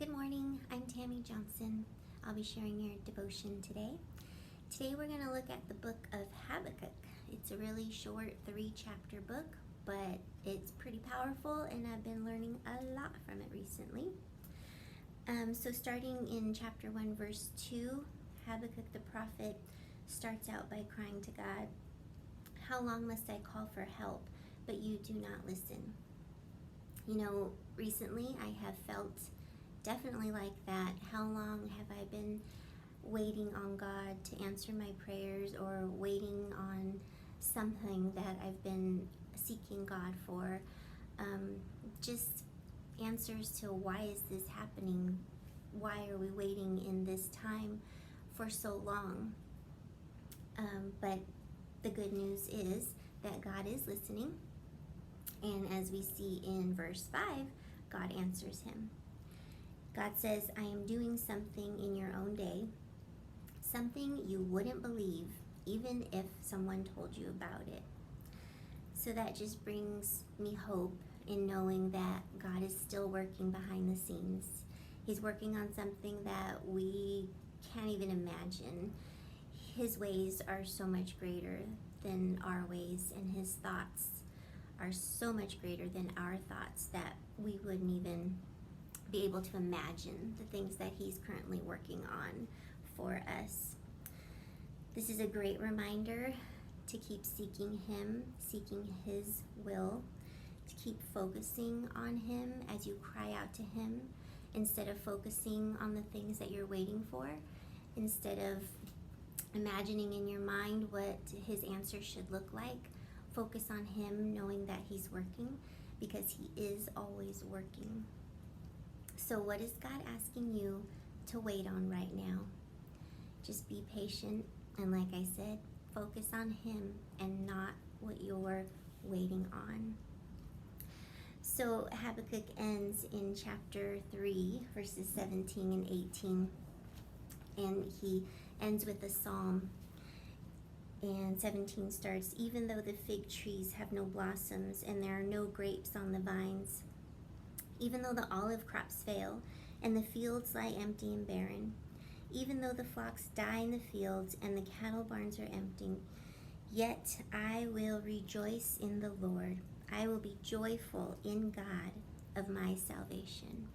Good morning, I'm Tami Johnson. I'll be sharing your devotion today. Today we're going to look at the book of Habakkuk. It's a really short 3-chapter book, but it's pretty powerful and I've been learning a lot from it recently. So starting in chapter 1 verse 2, Habakkuk the prophet starts out by crying to God, "How long must I call for help, but you do not listen?" Recently I have felt definitely like that. How long have I been waiting on God to answer my prayers, or waiting on something that I've been seeking God for? Just answers to why is this happening? Why are we waiting in this time for so long? But the good news is that God is listening. And as we see in verse 5, God answers him. God says, "I am doing something in your own day, something you wouldn't believe even if someone told you about it." So that just brings me hope in knowing that God is still working behind the scenes. He's working on something that we can't even imagine. His ways are so much greater than our ways, and his thoughts are so much greater than our thoughts that we wouldn't even be able to imagine the things that he's currently working on for us. This is a great reminder to keep seeking him, seeking his will, to keep focusing on him as you cry out to him, instead of focusing on the things that you're waiting for, instead of imagining in your mind what his answer should look like. Focus on him, knowing that he's working, because he is always working. So what is God asking you to wait on right now? Just be patient, and like I said, focus on him and not what you're waiting on. So Habakkuk ends in chapter 3, verses 17 and 18, and he ends with a psalm. And 17 starts, "Even though the fig trees have no blossoms and there are no grapes on the vines, even though the olive crops fail and the fields lie empty and barren, even though the flocks die in the fields and the cattle barns are empty, yet I will rejoice in the Lord. I will be joyful in God of my salvation."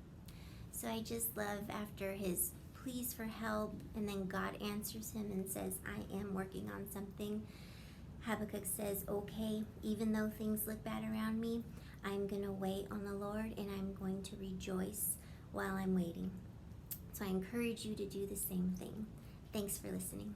So I just love after his pleas for help, and then God answers him and says, "I am working on something." Habakkuk says, "Okay, even though things look bad around me, I'm going to wait on the Lord, and I'm going to rejoice while I'm waiting." So I encourage you to do the same thing. Thanks for listening.